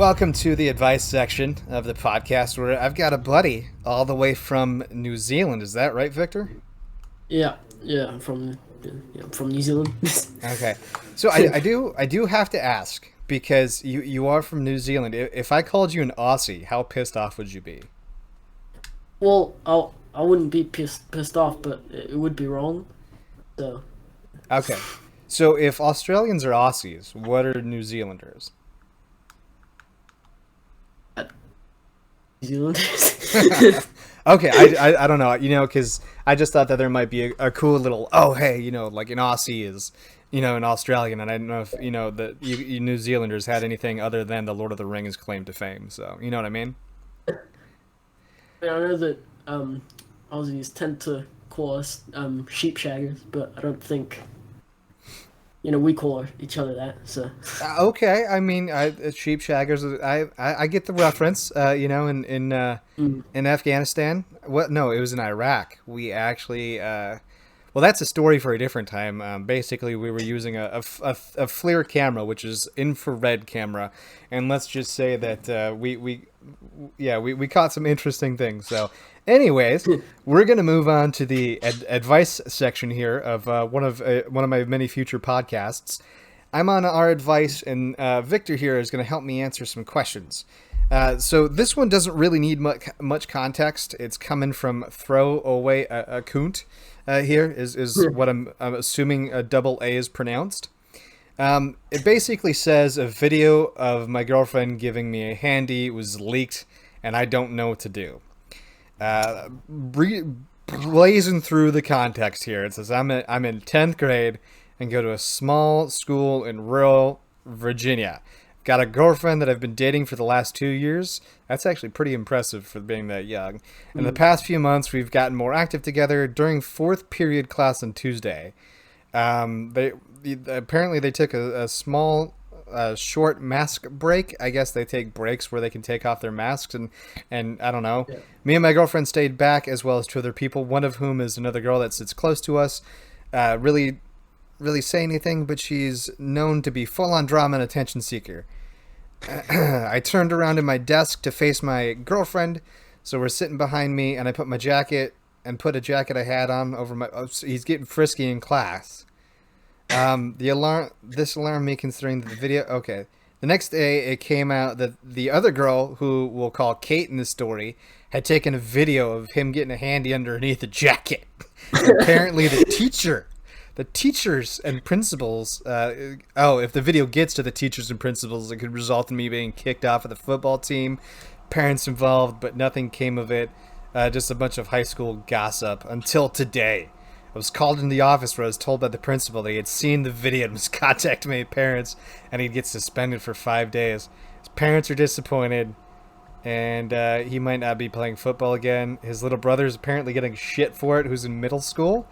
Welcome to the advice section of the podcast where I've got a buddy all the way from New Zealand. Is that right, Victor? Yeah, I'm from New Zealand. Okay. So I do have to ask because you are from New Zealand. If I called you an Aussie, how pissed off would you be? Well, I wouldn't be pissed off, but it would be wrong. So, Okay. So if Australians are Aussies, what are New Zealanders? uh, New Zealanders. Okay, I don't know, because I just thought that there might be a cool little, oh, hey, like an Aussie is, an Australian, and I don't know if, that you New Zealanders had anything other than the Lord of the Rings claim to fame, so, you know what I mean? I know that Aussies tend to call us sheep shaggers, but I don't think we call each other that. So, Okay, I mean, sheep shaggers, I get the reference, mm, in Afghanistan. What? No, it was in Iraq. We actually, well, that's a story for a different time. Basically, we were using a FLIR camera, which is infrared camera, and let's just say that we caught some interesting things. So, anyways, we're gonna move on to the advice section here of one of my many future podcasts. I'm on our advice, and Victor here is going to help me answer some questions. So this one doesn't really need much context. It's coming from Throw Away a Coont. Here is what I'm assuming a double A is pronounced. It basically says a video of my girlfriend giving me a handy was leaked, and I don't know what to do. Blazing through the context here, it says I'm in 10th grade and go to a small school in rural Virginia. Got a girlfriend that I've been dating for the last 2 years. That's actually pretty impressive for being that young. In the mm, past few months, we've gotten more active together during fourth period class on Tuesday. Apparently they took a small, short mask break. I guess they take breaks where they can take off their masks, and I don't know. yeah. Me and my girlfriend stayed back as well as two other people. One of whom is another girl that sits close to us. Really say anything, but she's known to be full on drama and attention seeker. I turned around in my desk to face my girlfriend, so we're sitting behind me, and I put a jacket I had on over my. Oh, so he's getting frisky in class. This alarmed me considering the video. Okay. The next day, it came out that the other girl, who we'll call Kate in the story, had taken a video of him getting a handy underneath the jacket. Apparently, the teachers and principals, if the video gets to the teachers and principals, it could result in me being kicked off of the football team. Parents involved, but nothing came of it. Just a bunch of high school gossip until today. I was called in the office where I was told by the principal that he had seen the video and was contacting my parents, and he'd get suspended for 5 days. His parents are disappointed, and he might not be playing football again. His little brother is apparently getting shit for it, who's in middle school.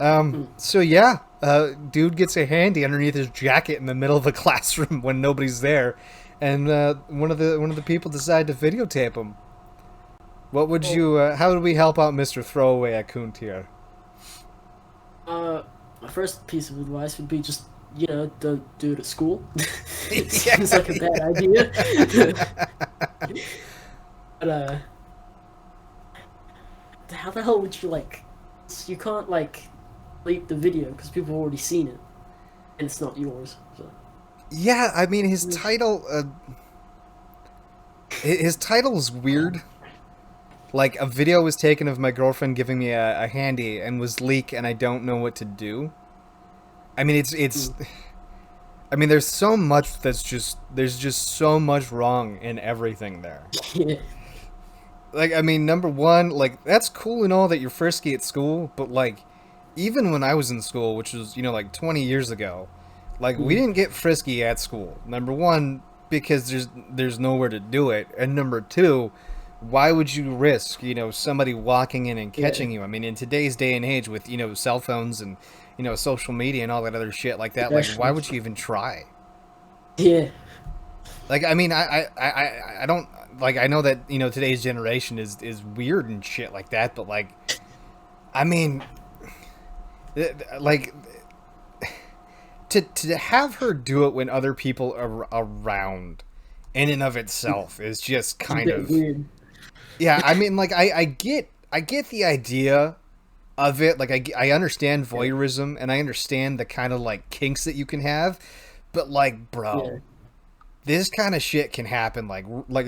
Mm. So yeah, dude gets a handy underneath his jacket in the middle of a classroom when nobody's there, and one of the people decided to videotape him. What would Well, you? How would we help out Mr. Throwaway at Kunt here? my first piece of advice would be just don't do it at school. It Yeah. seems like a bad idea. But how the hell would you You can't delete the video because people have already seen it, and it's not yours. So. Yeah, I mean Mm. his title is weird. Like a video was taken of my girlfriend giving me a handy and was leaked, and I don't know what to do. I mean, it's. Mm. I mean, there's just so much wrong in everything there. Yeah. Like, I mean, number one, like that's cool and all that you're frisky at school, but like, even when I was in school, which was like 20 years ago, like we Mm. didn't get frisky at school. Number one, because there's nowhere to do it, and number two, why would you risk somebody walking in and Yeah. catching you? I mean, in today's day and age with cell phones and social media and all that other shit like that, like why Especially. would you even try? Yeah. Like, I mean, I don't like. I know that today's generation is weird and shit like that, but like, I mean, like to have her do it when other people are around in and of itself is just It's a kind bit of, weird. yeah. I mean, like I get the idea of it. Like I understand Yeah, voyeurism and I understand the kind of like kinks that you can have, but like, yeah, bro, this kind of shit can happen. Like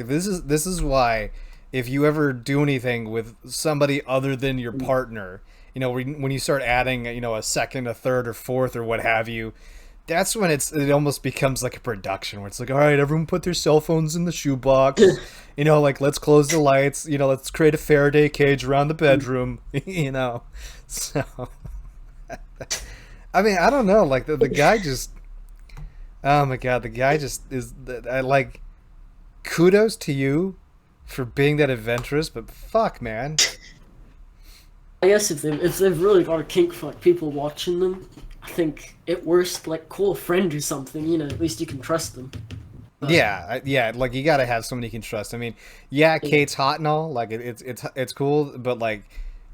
this is why if you ever do anything with somebody other than your mm, partner, when you start adding a second, a third, or fourth, or what have you, that's when it almost becomes like a production where it's like, all right, everyone put their cell phones in the shoebox, like let's close the lights, let's create a Faraday cage around the mm. bedroom. So I mean, I don't know, like the guy just, oh my god, the guy just is, I like, kudos to you for being that adventurous, but fuck, man. I guess if they've really got a kink for like people watching them, I think at worst like call a friend or something. At least you can trust them. But Yeah, like you gotta have somebody you can trust. I mean, yeah, yeah, Kate's hot and all, like it's cool, but like,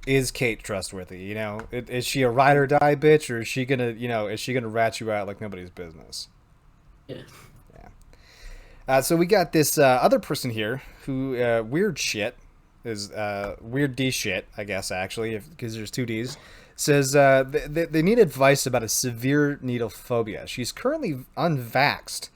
is Kate trustworthy? Is she a ride or die bitch, or is she gonna rat you out like nobody's business? yeah. Yeah. So we got this other person here who, weird shit is, weird D shit, I guess, actually, because there's two D's. Says they need advice about a severe needle phobia. She's currently unvaxxed.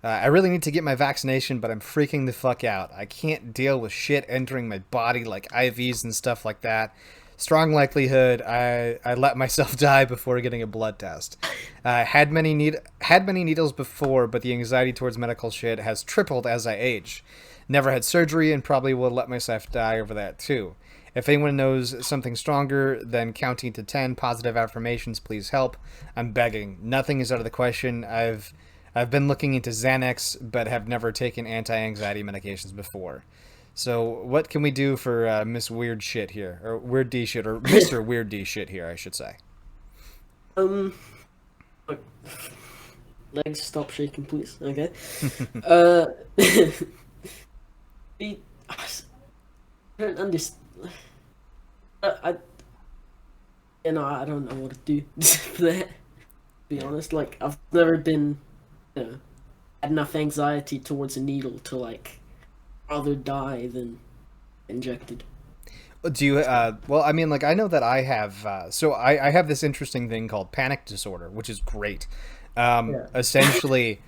I really need to get my vaccination, but I'm freaking the fuck out. I can't deal with shit entering my body like IVs and stuff like that. Strong likelihood I let myself die before getting a blood test. Had many needles before, but the anxiety towards medical shit has tripled as I age. Never had surgery and probably will let myself die over that too. If anyone knows something stronger than counting to 10 positive affirmations, please help. I'm begging. Nothing is out of the question. I've been looking into Xanax, but have never taken anti-anxiety medications before. So, what can we do for Miss Weird Shit here, or Weird D Shit, or Mister Weird D Shit here, I should say? Um, like, legs stop shaking, please. Okay. Uh, I don't understand. I I don't know what to do for that. To be Yeah. honest, like I've never been, had enough anxiety towards a needle to like rather die than injected. Do you? Well, I mean, like I know that I have. So I have this interesting thing called panic disorder, which is great. Yeah. Essentially,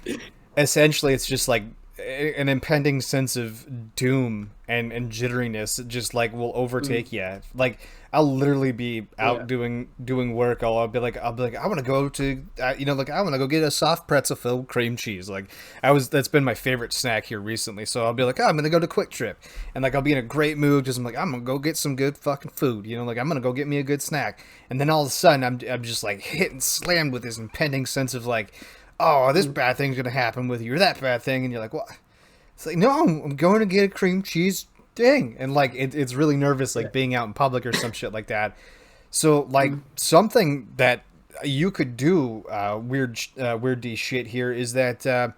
it's just like an impending sense of doom and jitteriness just like will Mm, overtake you. Like I'll literally be out yeah. doing work. I'll be like I want to go to, like I want to go get a soft pretzel filled with cream cheese. Like that's been my favorite snack here recently. So I'll be like, oh, I'm gonna go to Quick Trip, and like I'll be in a great mood. Just I'm like, I'm gonna go get some good fucking food. Like I'm gonna go get me a good snack. And then all of a sudden I'm just like hit and slammed with this impending sense of like, oh, this Mm, bad thing's gonna happen with you, or that bad thing, and you're like, what? It's like, no, I'm going to get a cream cheese thing, and like it's really nervous, yeah. like being out in public or some shit like that. So like Mm, something that you could do, weird D shit here is that,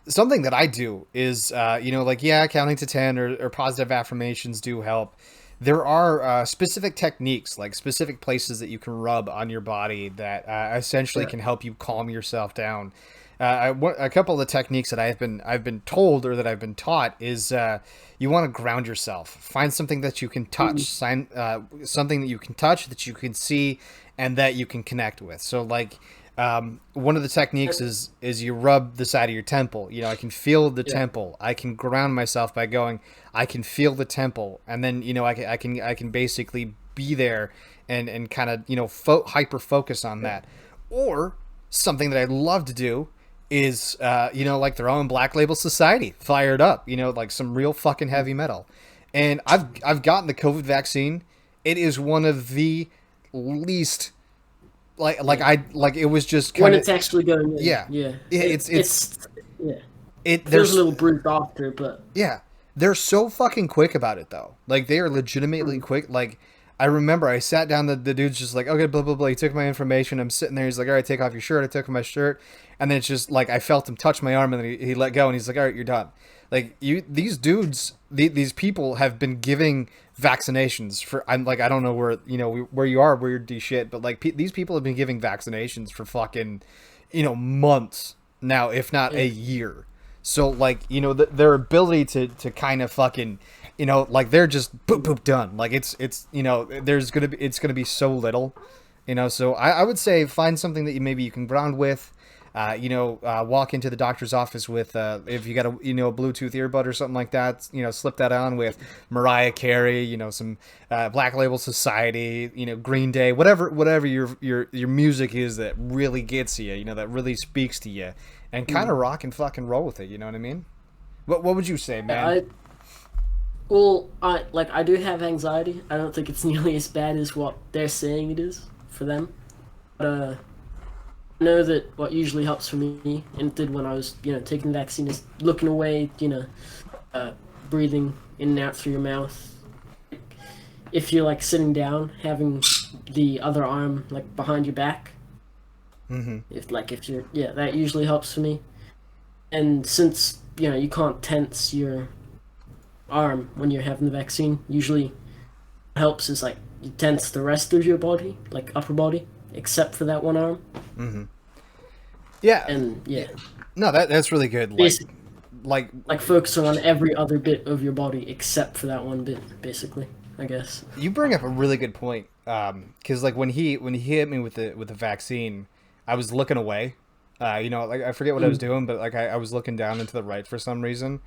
something that I do is, like, yeah, counting to 10, or positive affirmations do help. There are specific techniques, like specific places that you can rub on your body that essentially yeah. can help you calm yourself down. A couple of the techniques that I've been told, or that I've been taught, is, you want to ground yourself. Find something that you can touch, Mm, something that you can touch, that you can see, and that you can connect with. So like, one of the techniques and- is you rub the side of your temple. I can feel the yeah. temple. I can ground myself by going, I can feel the temple, and then I can basically be there and kind of hyper focus on Yeah. that. Or something that I love to do is, like throwing Black Label Society fired up. Like some real fucking Mm, heavy metal. And I've gotten the COVID vaccine. It is one of the least, yeah. like it was just When kind of, it's actually going in, yeah. yeah. It's It's yeah. it Feels a there's little bruised after, but Yeah, they're so fucking quick about it though. Like they are legitimately mm, quick. Like I remember I sat down. The dude's just like, okay, blah blah blah. He took my information. I'm sitting there. He's like, all right, take off your shirt. I took off my shirt, and then it's just like I felt him touch my arm, and then he let go, and he's like, all right, you're done. Like these dudes, these people have been giving vaccinations for. I'm like, I don't know where where you are, weird D shit, but like these people have been giving vaccinations for fucking, months now, if not a yeah. year. So like their ability to kind of fucking like they're just boop boop done. Like it's it's gonna be so little, So I would say find something that maybe you can ground with. Walk into the doctor's office with if you got a Bluetooth earbud or something like that, slip that on with Mariah Carey, some Black Label Society, Green Day, whatever your music is that really gets you, that really speaks to you, and kind of rock and fucking roll with it. You know what I mean? What would you say, man? I do have anxiety. I don't think it's nearly as bad as what they're saying it is for them. But I know that what usually helps for me, and it did when I was, taking the vaccine, is looking away, breathing in and out through your mouth. If you're like sitting down, having the other arm like behind your back. Mm-hmm. If you're, yeah, that usually helps for me. And since you can't tense your arm when you're having the vaccine, usually what helps is like you tense the rest of your body, like upper body, except for that one arm. Mm-hmm. Yeah. And yeah, no, that's really good. Like focusing on every other bit of your body except for that one bit, basically. I guess. You bring up a really good point. Because like when he hit me with the vaccine, I was looking away. Like I forget what I was doing, but like I was looking down and to the right for some reason,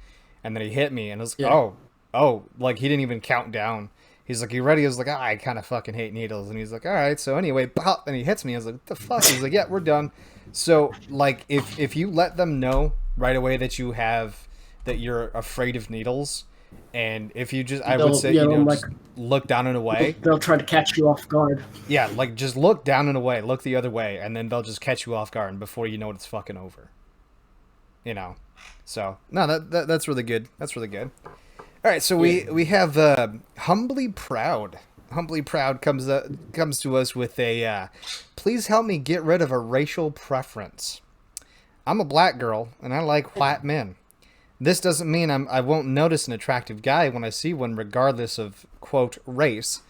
and then he hit me, and I was like, Yeah. oh, like he didn't even count down. He's like, "You ready?" I was like, I kind of fucking hate needles, and he's like, "All right." So anyway, pop, and he hits me. I was like, "What the fuck?" He's like, "Yeah, we're done." So like if you let them know right away that you're afraid of needles, and if you just I would They'll say like just look down and away. they'll try to catch you off guard. Yeah, like just look down and away, look the other way, and then they'll just catch you off guard, and before you know it, it's fucking over. You know, so no, that's really good. That's really good. All right, so Yeah. we have humbly proud. Humbly proud comes to us with a please help me get rid of a racial preference. I'm a black girl and I like white men. This doesn't mean I won't notice an attractive guy when I see one, regardless of, quote, race.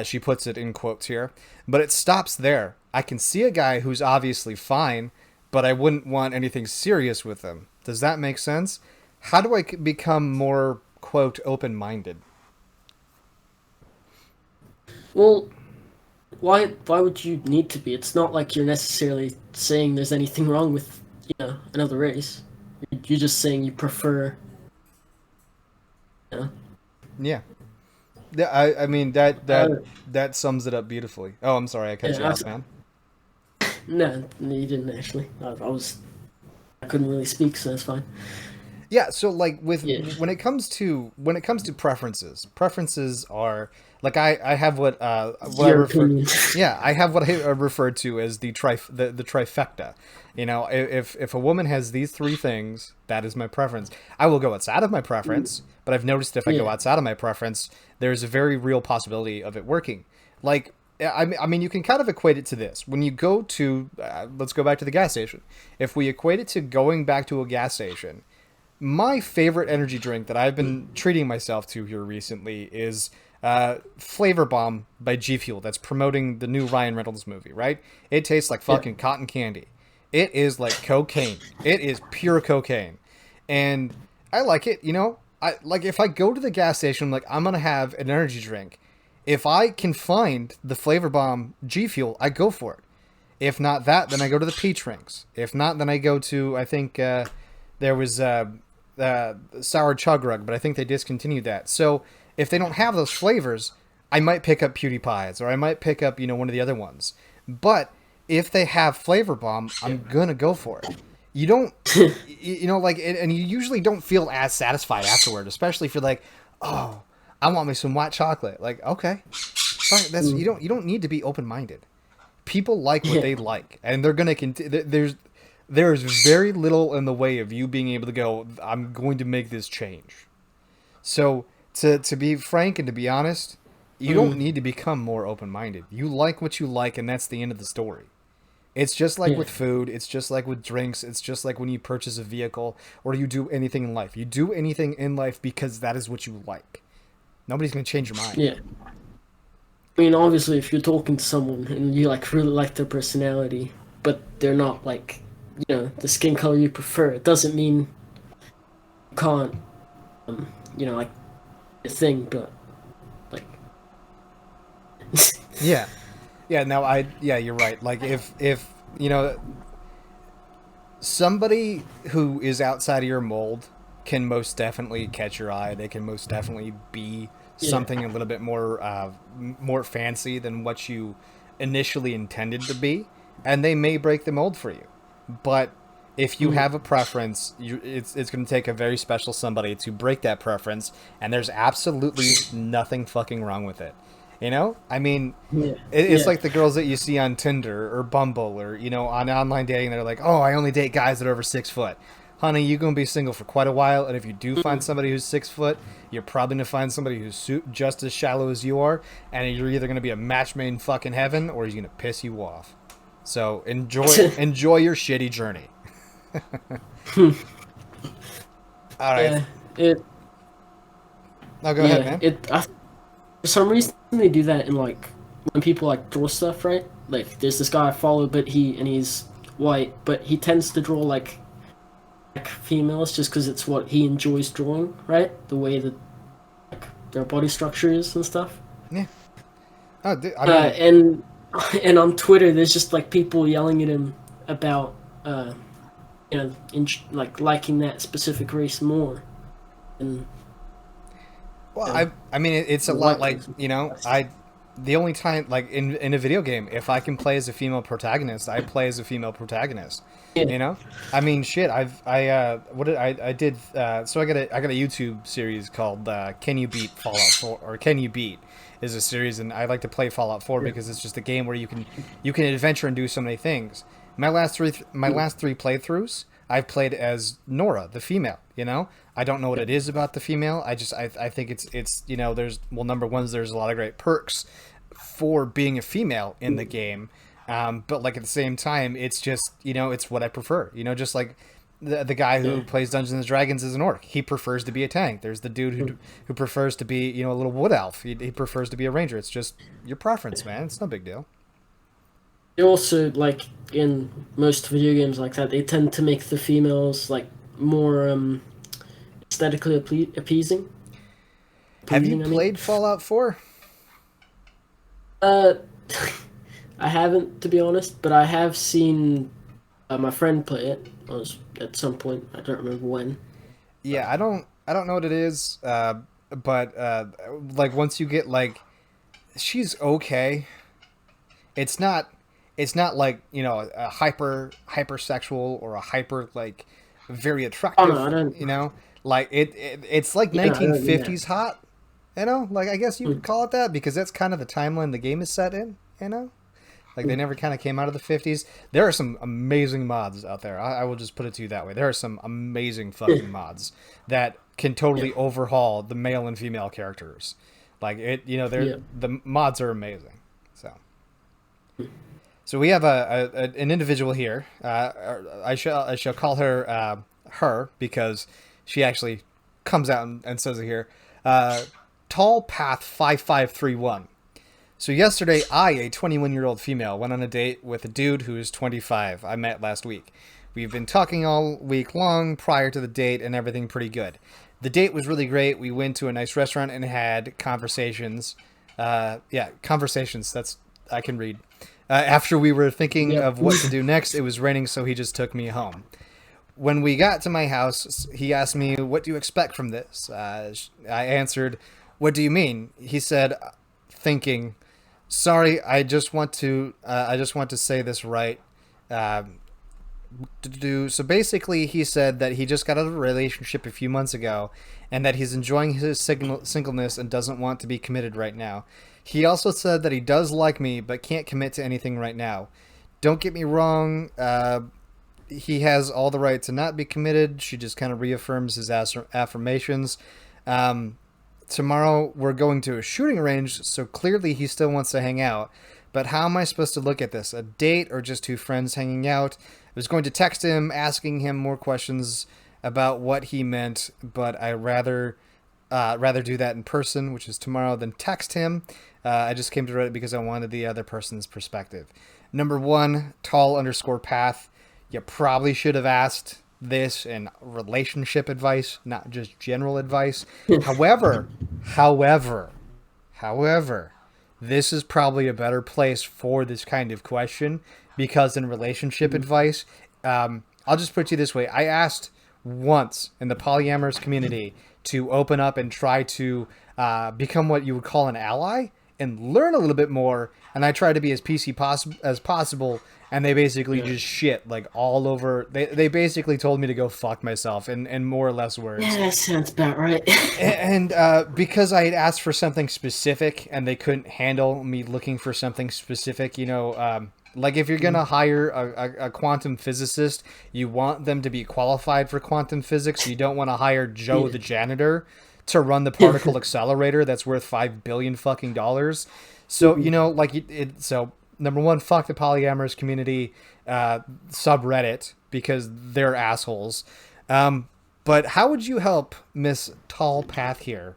She puts it in quotes here. But it stops there. I can see a guy who's obviously fine, but I wouldn't want anything serious with him. Does that make sense? How do I become more, quote, open-minded? Well, why would you need to be? It's not like you're necessarily saying there's anything wrong with another race. You're just saying you prefer. You know, Yeah. Yeah, I mean that uh, that sums it up beautifully. Oh, I'm sorry, I cut you yeah, off, man. no, you didn't actually. I couldn't really speak, so that's fine. Yeah, so like with Yeah, when it comes to preferences are like I have what I your refer opinion. yeah, I have what I refer to as the trifecta. If a woman has these three things, that is my preference. I will go outside of my preference, but I've noticed if I go Yeah, outside of my preference, there's a very real possibility of it working. Like I mean, you can kind of equate it to this. When you go to, let's go back to the gas station. If we equate it to going back to a gas station, my favorite energy drink that I've been treating myself to here recently is Flavor Bomb by G Fuel. That's promoting the new Ryan Reynolds movie, right? It tastes like yeah, fucking cotton candy. It is like cocaine. It is pure cocaine, and I like it. I like if I go to the gas station, like I'm gonna have an energy drink. If I can find the Flavor Bomb G Fuel, I go for it. If not that, then I go to the peach rings. If not, then I go to I think there was sour chug rug, but I think they discontinued that. So if they don't have those flavors, I might pick up PewDiePie's or I might pick up one of the other ones. But if they have Flavor Bomb, I'm gonna go for it. You don't, like, and you usually don't feel as satisfied afterward, especially if you're like, oh, I want me some white chocolate. Like, okay, fine, that's you don't need to be open minded. People like what yeah, they like, and they're gonna continue. There's very little in the way of you being able to go, I'm going to make this change. So to be frank and to be honest, you don't mm, need to become more open minded. You like what you like, and that's the end of the story. It's just like yeah, with food. It's just like with drinks. It's just like when you purchase a vehicle or you do anything in life. You do anything in life because that is what you like. Nobody's gonna change your mind. yeah. I mean, obviously, if you're talking to someone and you like really like their personality, but they're not like the skin color you prefer, it doesn't mean can't, like a thing, but like, Yeah. Yeah, no, yeah, you're right. Like if somebody who is outside of your mold can most definitely catch your eye. They can most definitely be yeah, something a little bit more more fancy than what you initially intended to be, and they may break the mold for you. But if you mm, have a preference, it's going to take a very special somebody to break that preference, and there's absolutely nothing fucking wrong with it. You know, I mean, yeah, it's yeah, like the girls that you see on Tinder or Bumble or on online dating. They're like, "Oh, I only date guys that are over 6 foot." Honey, you're gonna be single for quite a while, and if you do find mm. somebody who's 6 foot, you're probably gonna find somebody who's just as shallow as you are, and you're either gonna be a match made in fucking heaven or he's gonna piss you off. So enjoy your shitty journey. All right, Yeah, it, now go ahead, yeah, man. it. For some reason, they do that in like when people like draw stuff, right? Like, there's this guy I follow, but he's white, but he tends to draw like females just because it's what he enjoys drawing, right? The way that like their body structure is and stuff. Yeah. Oh, I mean, And and on Twitter, there's just like people yelling at him about uh, like liking that specific race more than well, you know, I mean, it's a the lot white like person. the only time like in a video game, if I can play as a female protagonist, I play as a female protagonist. Yeah, You know, I mean, shit. What did I did? So I got a YouTube series called "Can You Beat Fallout 4" or "Can You Beat" is a series, and I like to play Fallout 4 yeah. because it's just a game where you can adventure and do so many things. My Mm, last three playthroughs, I've played as Nora, the female. You know, I don't know what yeah. it is about the female. I think it's there's number one is there's a lot of great perks for being a female in the Mm, game, but like at the same time, it's just it's what I prefer. Just like the guy who yeah. plays Dungeons and Dragons is an orc. He prefers to be a tank. There's the dude Mm. who prefers to be a little wood elf. He prefers to be a ranger. It's just your preference, man. It's no big deal. They also like in most video games like that, they tend to make the females like more aesthetically appeasing. Have you Pleasing, I mean. played Fallout 4? Uh, I haven't, to be honest, but I have seen my friend play it. I was at some point. I don't remember when. Yeah, I don't know what it is, but like once you get like she's okay. It's not like a hypersexual or a hyper like very Oh no, attractive. I don't. Like it's like Yeah, I don't mean that. 1950s hot. Like I guess you could Mm, call it that because that's kind of the timeline the game is set in. Like they mm, never kind of came out of the 50s. There are some amazing mods out there. I will just put it to you that way. There are some amazing yeah, fucking mods that can yeah, totally overhaul the male and female characters. Like yeah. the mods are amazing. So we have an individual here. I shall call her her because she actually comes out and says it here. Uh, Tall Path 5531. So yesterday, a 21-year-old female, went on a date with a dude who is 25. I met last week. We've been talking all week long prior to the date and everything pretty good. The date was really great. We went to a nice restaurant and had conversations. Yeah, conversations. That's I can read. After we were thinking Yep. of what to do next, it was raining, so he just took me home. When we got to my house, he asked me, "What do you expect from this?" I answered, "What do you mean?" He said, thinking, "Sorry, I just want to say this right." Um, so basically, he said that he just got out of a relationship a few months ago, and that he's enjoying his singleness and doesn't want to be committed right now. He also said that he does like me, but can't commit to anything right now. Don't get me wrong. He has all the right to not be committed. She just kind of reaffirms his affirmations. Um, Tomorrow we're going to a shooting range, so clearly he still wants to hang out. But how am I supposed to look at this? A date or just two friends hanging out? I was going to text him, asking him more questions about what he meant, but I rather do that in person, which is tomorrow, than text him. I just came to Reddit because I wanted the other person's perspective. Number one, tall underscore path. You probably should have asked this in relationship advice, not just general advice. However, this is probably a better place for this kind of question because in relationship advice, I'll just put you this way. I asked once in the polyamorous community to open up and try to become what you would call an ally and learn a little bit more. And I tried to be as PC as possible. And they basically just shit like all over. They basically told me to go fuck myself in more or less words. Yeah, that sounds about right. And because I had asked for something specific and they couldn't handle me looking for something specific, like if you're going to hire a quantum physicist, you want them to be qualified for quantum physics. You don't want to hire Joe the janitor to run the particle accelerator that's worth $5 billion fucking dollars. So, so number one, fuck the polyamorous community subreddit because they're assholes. But how would you help Miss Tall Path here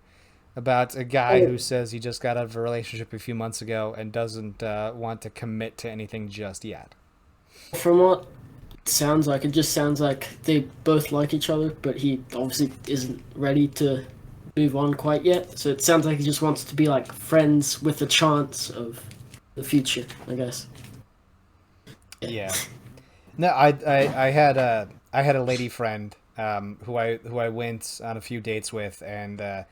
about a guy who says he just got out of a relationship a few months ago and doesn't want to commit to anything just yet? From what it sounds like, it just sounds like they both like each other, but he obviously isn't ready to move on quite yet. So it sounds like he just wants to be like friends with a chance of the future, I guess. Yeah. No, I had a lady friend who I went on a few dates with, and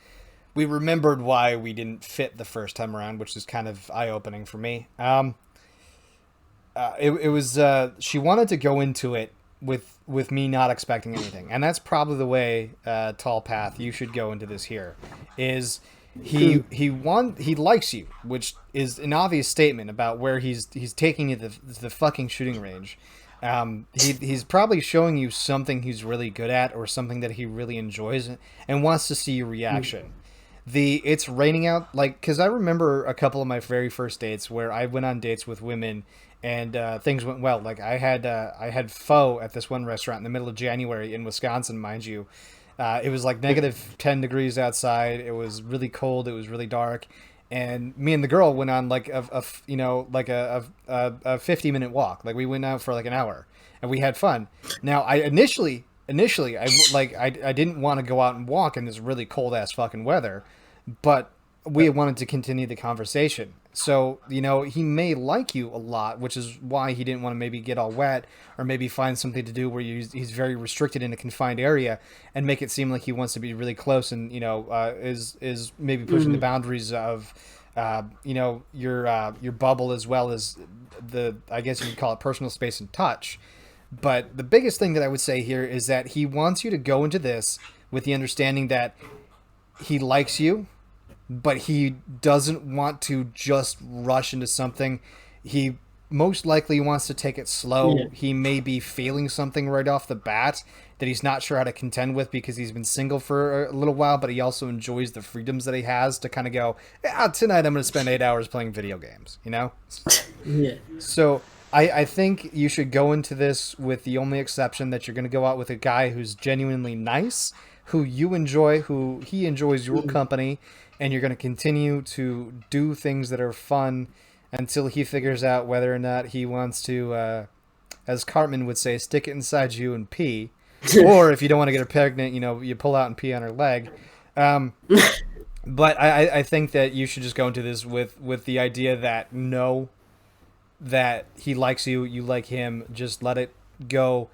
we remembered why we didn't fit the first time around, which is kind of eye opening for me. It was she wanted to go into it with me not expecting anything, and that's probably the way Tall Path you should go into this here. Is he likes you, which is an obvious statement about where he's taking you to the fucking shooting range. He's probably showing you something he's really good at or something that he really enjoys and wants to see your reaction. It's raining out, like, because I remember a couple of my very first dates where I went on dates with women and things went well. Like I had pho at this one restaurant in the middle of January in Wisconsin, mind you. It was like negative 10 degrees outside. It was really cold. It was really dark. And me and the girl went on like a 50-minute walk. Like we went out for like an hour and we had fun. Now I initially I didn't want to go out and walk in this really cold ass fucking weather, but we wanted to continue the conversation. So, he may like you a lot, which is why he didn't want to maybe get all wet or maybe find something to do where he's very restricted in a confined area and make it seem like he wants to be really close and, is maybe pushing the boundaries of, your bubble as well as I guess you could call it personal space and touch. But the biggest thing that I would say here is that he wants you to go into this with the understanding that he likes you, but he doesn't want to just rush into something. He most likely wants to take it slow. Yeah. He may be feeling something right off the bat that he's not sure how to contend with because he's been single for a little while, but he also enjoys the freedoms that he has to kind of go, tonight I'm going to spend 8 hours playing video games, Yeah. So I think you should go into this with the only exception that you're going to go out with a guy who's genuinely nice, who you enjoy, who he enjoys your company, and you're going to continue to do things that are fun until he figures out whether or not he wants to, as Cartman would say, stick it inside you and pee. Or if you don't want to get her pregnant, you pull out and pee on her leg. But I think that you should just go into this with the idea that that he likes you, you like him. Just let it go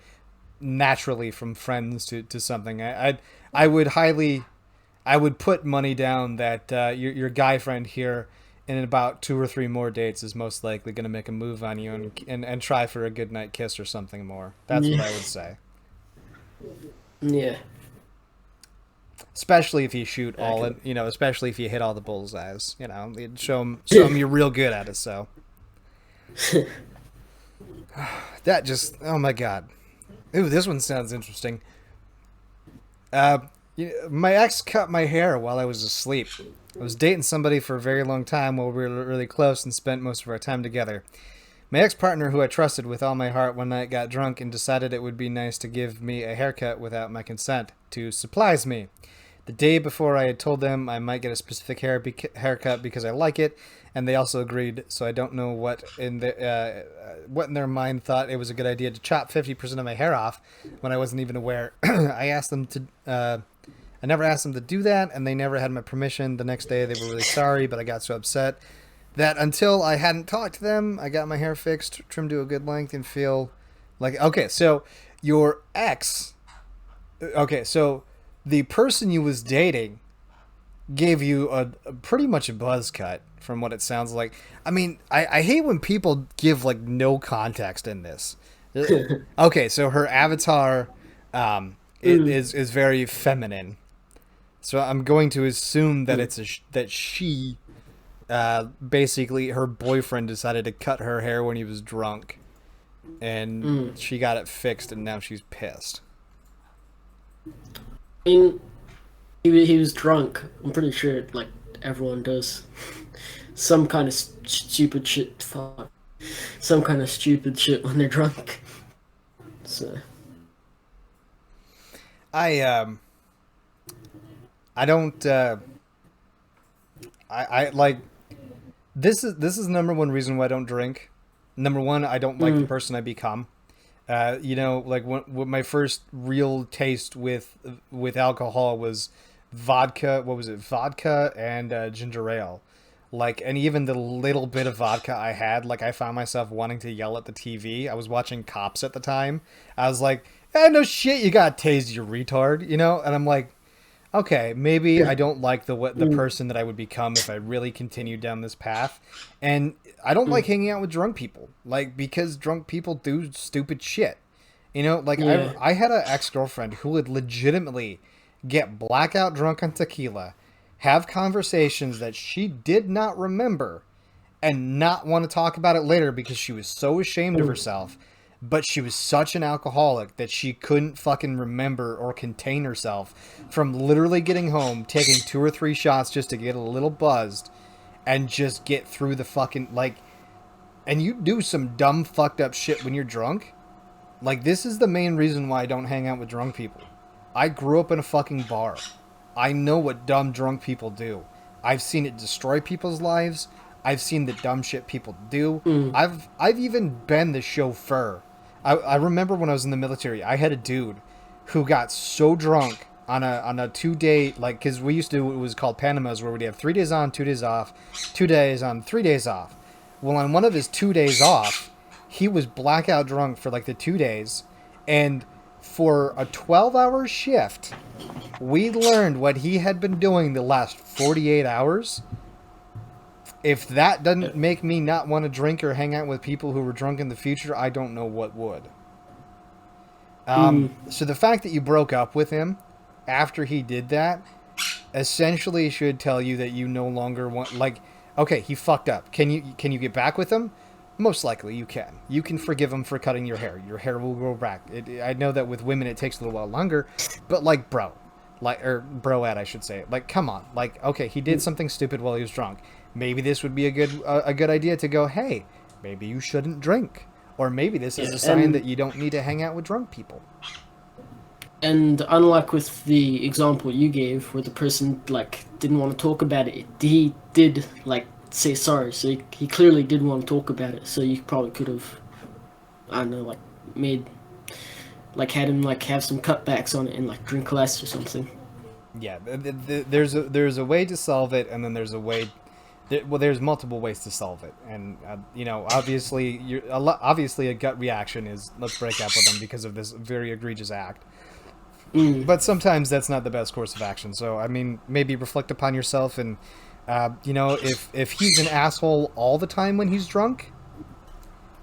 naturally from friends to something. I would put money down that your guy friend here in about 2 or 3 more dates is most likely going to make a move on you and try for a good night kiss or something more. That's what I would say. Yeah. Especially if you shoot especially if you hit all the bullseyes, show him you're real good at it. So that just, oh my God. Ooh, this one sounds interesting. My ex cut my hair while I was asleep. I was dating somebody for a very long time while we were really close and spent most of our time together. My ex-partner, who I trusted with all my heart, one night got drunk and decided it would be nice to give me a haircut without my consent, to surprise me. The day before, I had told them I might get a specific haircut because I like it, and they also agreed. So I don't know what in their mind thought it was a good idea to chop 50% of my hair off when I wasn't even aware. I asked them to. I never asked them to do that, and they never had my permission. The next day, they were really sorry, but I got so upset that until I hadn't talked to them, I got my hair fixed, trimmed to a good length, and feel like okay. So your ex, okay, so the person you was dating gave you a pretty much a buzz cut from what it sounds like. I mean, I hate when people give like no context in this. Okay, so her avatar is very feminine. So I'm going to assume that that she basically her boyfriend decided to cut her hair when he was drunk, and she got it fixed, and now she's pissed. I mean, he was drunk. I'm pretty sure like everyone does some kind of stupid shit. Fuck, some kind of stupid shit when they're drunk. So I I don't I like this is number one reason why I don't drink. Number one, I don't like the person I become. You know, like when my first real taste with alcohol was vodka. What was it? Vodka and ginger ale. Like, and even the little bit of vodka I had, like, I found myself wanting to yell at the TV. I was watching Cops at the time. I was like, no shit, you got tased, you retard, you know? And I'm like, okay, maybe I don't like the person that I would become if I really continued down this path. And I don't like hanging out with drunk people, like, because drunk people do stupid shit. You know, like yeah. I had an ex-girlfriend who would legitimately get blackout drunk on tequila, have conversations that she did not remember, and not want to talk about it later because she was so ashamed of herself. But she was such an alcoholic that she couldn't fucking remember or contain herself from literally getting home, taking 2 or 3 shots just to get a little buzzed, and just get through the fucking, like, and you do some dumb fucked up shit when you're drunk. Like, this is the main reason why I don't hang out with drunk people. I grew up in a fucking bar. I know what dumb drunk people do. I've seen it destroy people's lives. I've seen the dumb shit people do. I've even been the chauffeur. I remember when I was in the military, I had a dude who got so drunk on a 2-day, like, because we used to do, it was called Panamas, where we'd have 3 days on, 2 days off, 2 days on, 3 days off. Well, on one of his 2 days off, he was blackout drunk for like the 2 days, and for a 12-hour shift, we learned what he had been doing the last 48 hours. If that doesn't make me not want to drink or hang out with people who were drunk in the future, I don't know what would. So the fact that you broke up with him after he did that essentially should tell you that you no longer want, like, okay, he fucked up. Can you get back with him? Most likely you can. You can forgive him for cutting your hair. Your hair will grow back. I know that with women it takes a little while longer, but like, bro, like, or broette, I should say. Like, come on. Like, okay, he did something stupid while he was drunk. Maybe this would be a good idea to go, hey, maybe you shouldn't drink. Or maybe this is a sign that you don't need to hang out with drunk people. And unlike with the example you gave, where the person like didn't want to talk about it, he did like say sorry. So he clearly did want to talk about it. So you probably could have, I don't know, like made, like had him like have some cutbacks on it and like drink less or something. Yeah, there's a way to solve it, and then there's a way. Well, there's multiple ways to solve it, and you know, obviously, obviously a gut reaction is let's break up with them because of this very egregious act. But sometimes that's not the best course of action. So I mean, maybe reflect upon yourself, and you know, if he's an asshole all the time when he's drunk,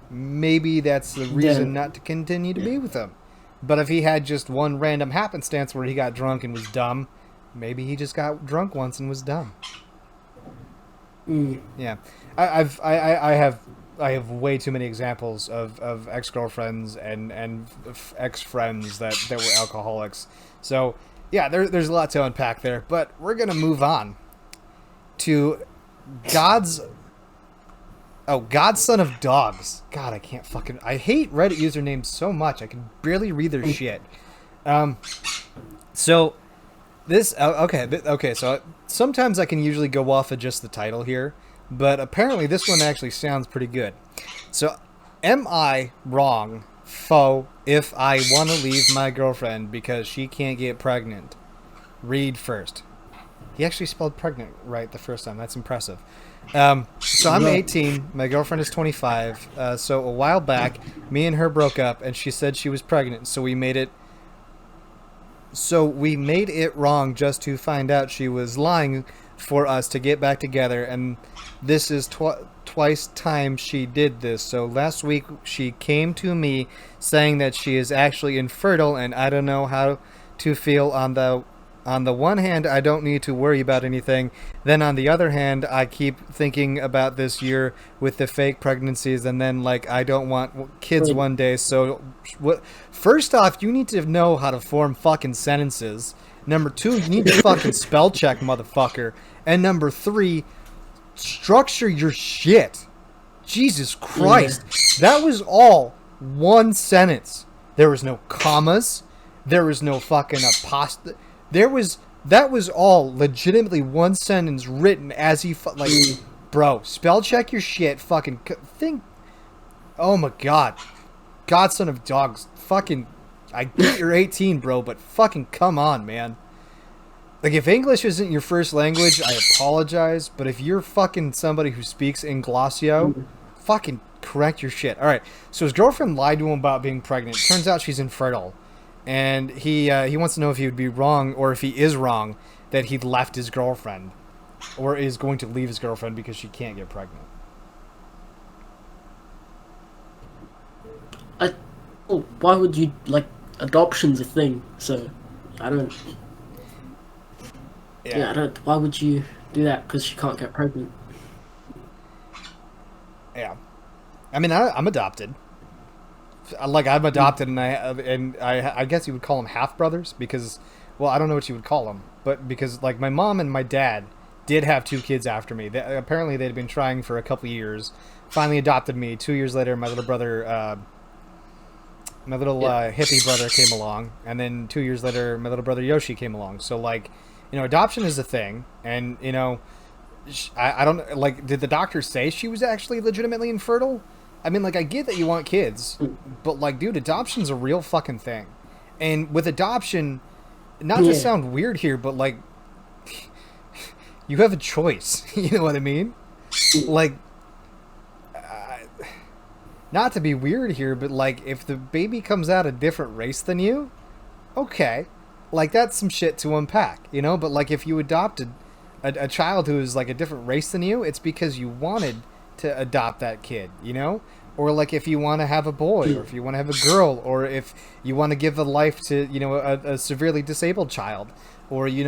maybe that's the reason not to continue to be with him. But if he had just one random happenstance where he got drunk and was dumb, maybe he just got drunk once and was dumb. Yeah, I have way too many examples of ex-girlfriends and ex-friends that were alcoholics. So yeah, there's a lot to unpack there. But we're gonna move on to God's Godson of Dogs. God, I hate Reddit usernames so much. I can barely read their shit. So This okay, okay. So sometimes I can usually go off of just the title here, but apparently this one actually sounds pretty good. So, am I wrong, faux, if I want to leave my girlfriend because she can't get pregnant? Read first. He actually spelled pregnant right the first time. That's impressive. So I'm Yeah. 18. My girlfriend is 25. So a while back, me and her broke up, and she said she was pregnant. So we made it wrong just to find out she was lying for us to get back together, and this is twice time she did this. So last week she came to me saying that she is actually infertile, and I don't know how to feel on the one hand, I don't need to worry about anything. Then on the other hand, I keep thinking about this year with the fake pregnancies, and then like I don't want kids Wait. one day. So, what? First off, you need to know how to form fucking sentences. Number two, you need to fucking spell check, motherfucker. And number three, structure your shit. Jesus Yeah. Christ, that was all one sentence. There was no commas. There was no fucking apostrophe. There was that was all legitimately one sentence written as he like, bro. Spell check your shit. Fucking think. Oh my god, godson of dogs. Fucking, I get you're 18, bro, but fucking come on, man. Like if English isn't your first language, I apologize. But if you're fucking somebody who speaks Inglossio, fucking correct your shit. All right. So his girlfriend lied to him about being pregnant. Turns out she's infertile, and he wants to know if he would be wrong or if he is wrong that he left his girlfriend or is going to leave his girlfriend because she can't get pregnant. I. Oh, why would you like adoption's a thing? So, I don't. Yeah, Yeah. I don't. Why would you do that? Because she can't get pregnant. Yeah. I mean, I'm adopted. Like I'm Mm. adopted, and I guess you would call them half brothers because, well, I don't know what you would call them, but because like my mom and my dad did have two kids after me. Apparently, they'd been trying for a couple years. Finally, adopted me. 2 years later, my little brother, Yeah. hippie brother, came along, and then 2 years later, my little brother Yoshi came along. So like, adoption is a thing, and I don't like. Did the doctor say she was actually legitimately infertile? I mean, like, I get that you want kids, Mm. but like, dude, adoption's a real fucking thing. And with adoption, not to Yeah. sound weird here, but like, you have a choice. You know what I mean? Like, not to be weird here, but like, if the baby comes out a different race than you, okay, like that's some shit to unpack, But like, if you adopted a child who is like a different race than you, it's because you wanted to adopt that kid. Or like if you want to have a boy, or Mm. if you want to have a girl, or if you want to give a life to a severely disabled child, or you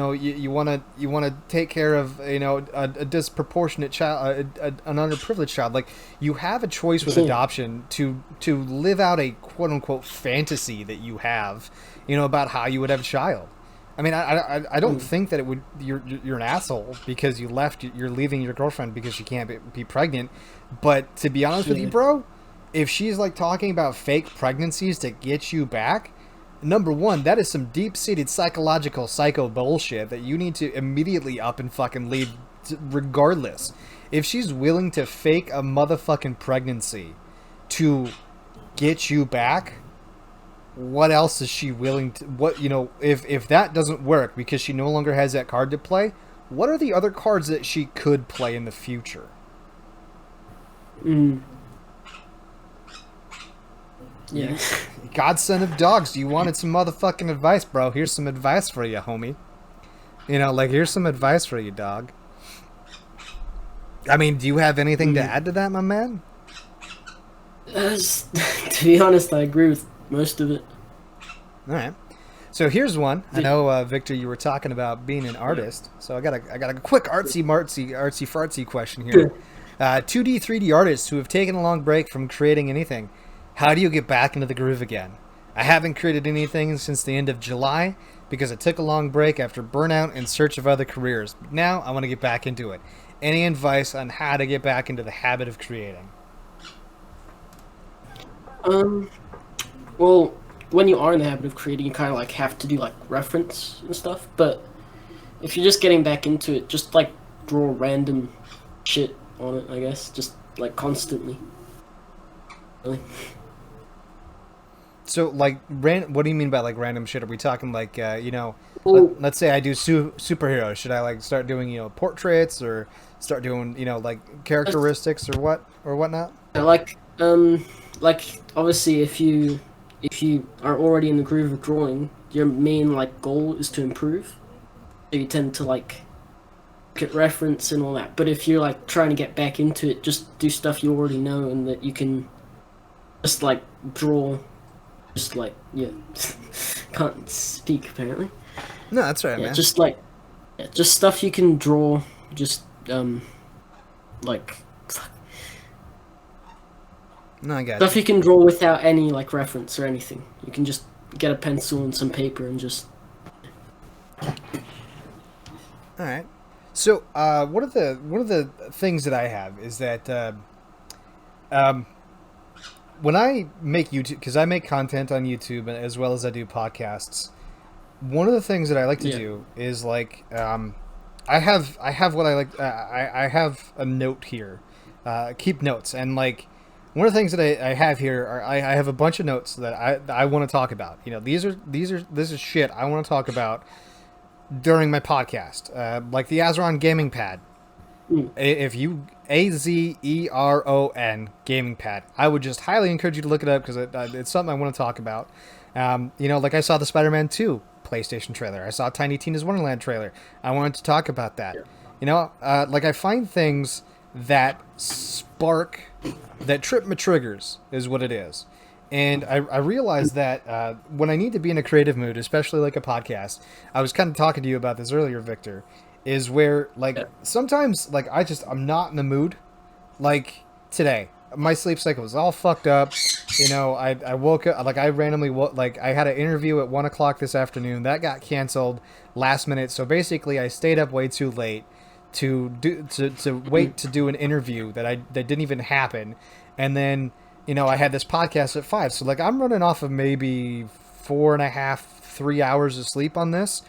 want to take care of a disproportionate child, an underprivileged child. Like you have a choice with Yeah. adoption to live out a quote unquote fantasy that you have, about how you would have a child. I mean, I don't Mm. think that it would. You're an asshole because you left. You're leaving your girlfriend because she can't be pregnant. But to be honest with you, Yeah. bro, if she's like talking about fake pregnancies to get you back, number one, that is some deep seated psychological psycho bullshit that you need to immediately up and fucking leave, regardless. If she's willing to fake a motherfucking pregnancy to get you back, what else is she willing to if that doesn't work because she no longer has that card to play, what are the other cards that she could play in the future? Mm. You Yeah. godson of dogs, you wanted some motherfucking advice, bro. Here's some advice for you, homie. Like here's some advice for you, dog. I mean, do you have anything to Mm. add to that, my man? To be honest, I agree with most of it. All right. So here's one. I Did, know, Victor, you were talking about being an artist. So I got a quick artsy fartsy question here. 2D, 3D artists who have taken a long break from creating anything. How do you get back into the groove again? I haven't created anything since the end of July because I took a long break after burnout in search of other careers. But now I want to get back into it. Any advice on how to get back into the habit of creating? um, well, when you are in the habit of creating, you kind of like have to do like reference and stuff. But if you're just getting back into it, just like draw random shit on it. I guess just like constantly. Really. So, like, what do you mean by like random shit? Are we talking like, Well, let's say I do superheroes. Should I like start doing portraits or start doing like characteristics or whatnot? like like obviously if you are already in the groove of drawing, your main like goal is to improve. So you tend to like get reference and all that. But if you're like trying to get back into it, just do stuff you already know and that you can just like draw. Just like yeah, can't speak apparently. No, that's right, Yeah, man. just like yeah, just stuff you can draw. Just like No, I got stuff you. you can draw without any like reference or anything. You can just get a pencil and some paper and just All right. So, one of the things that I have is that um, when I make YouTube, because I make content on YouTube as well as I do podcasts. One of the things that I like to yeah. do is like I have what I like. I have a note here, keep notes, and like one of the things that I have here are I have a bunch of notes that I want to talk about. This is shit I want to talk about during my podcast, like the Azeron gaming pad. Mm, If you Azeron gaming pad, I would just highly encourage you to look it up because it's something I want to talk about. Like I saw the Spider-Man 2 PlayStation trailer. I saw Tiny Tina's Wonderland trailer. I wanted to talk about that. yeah. Like I find things that spark, that trip my triggers is what it is. And I realized that when I need to be in a creative mood, especially like a podcast, I was kind of talking to you about this earlier, Victor, is where like Yeah. sometimes like I'm not in the mood. Like today, my sleep cycle was all fucked up. I woke up like I randomly like I had an interview at 1 o'clock this afternoon that got canceled last minute. So basically, I stayed up way too late to Mm, wait to do an interview that didn't even happen, and then I had this podcast at 5. So like I'm running off of maybe 4.5, 3 hours of sleep on this,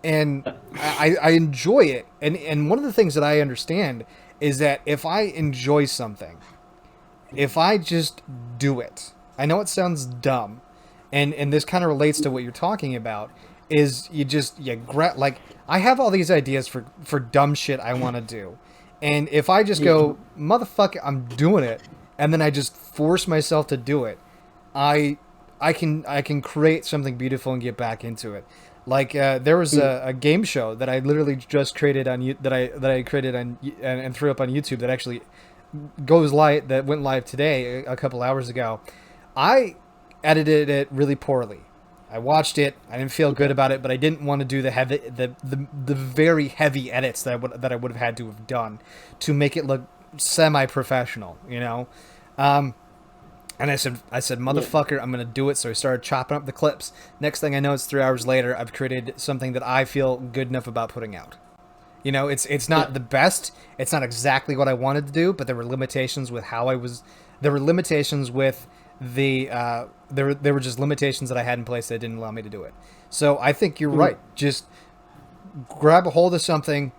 and I enjoy it. And one of the things that I understand is that if I enjoy something, if I just do it, I know it sounds dumb, and this kind of relates to what you're talking about. Is like I have all these ideas for dumb shit I want to do, and if I just yeah. go motherfucker, I'm doing it, and then I just force myself to do it, I I can create something beautiful and get back into it. Like there was Mm, a game show that I literally just created that I created and threw up on YouTube that actually goes live that went live today a couple hours ago. I edited it really poorly. I watched it. I didn't feel good yeah. about it, but I didn't want to do the very heavy edits that I would have had to have done to make it look semi professional. And I said, Yeah. motherfucker, I'm gonna do it. So I started chopping up the clips. Next thing I know, it's 3 hours later. I've created something that I feel good enough about putting out. It's Yeah. not the best. It's not exactly what I wanted to do, but there were limitations with how I was. There were limitations with the. There were just limitations that I had in place that didn't allow me to do it. So I think you're Mm, right. Just grab a hold of something,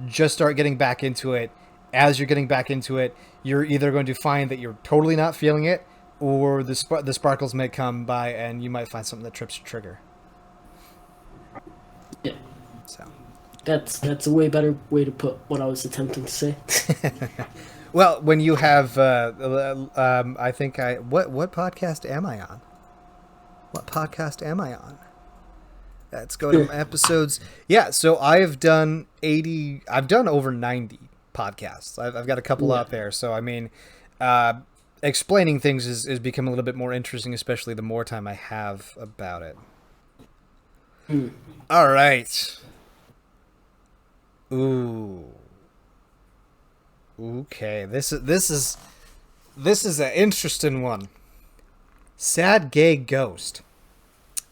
just start getting back into it. As you're getting back into it, you're either going to find that you're totally not feeling it, or the sparkles may come by, and you might find something that trips your trigger. yeah. So. That's a way better way to put what I was attempting to say. Well, when you have, I think what podcast am I on? What podcast am I on? Let's go to my episodes. Yeah, so I've done 80. I've done over 90 podcasts. I've got a couple Yeah. out there. So I mean, explaining things is become a little bit more interesting, especially the more time I have about it. Mm, All right. Ooh. Okay. This is an interesting one. Sad gay ghost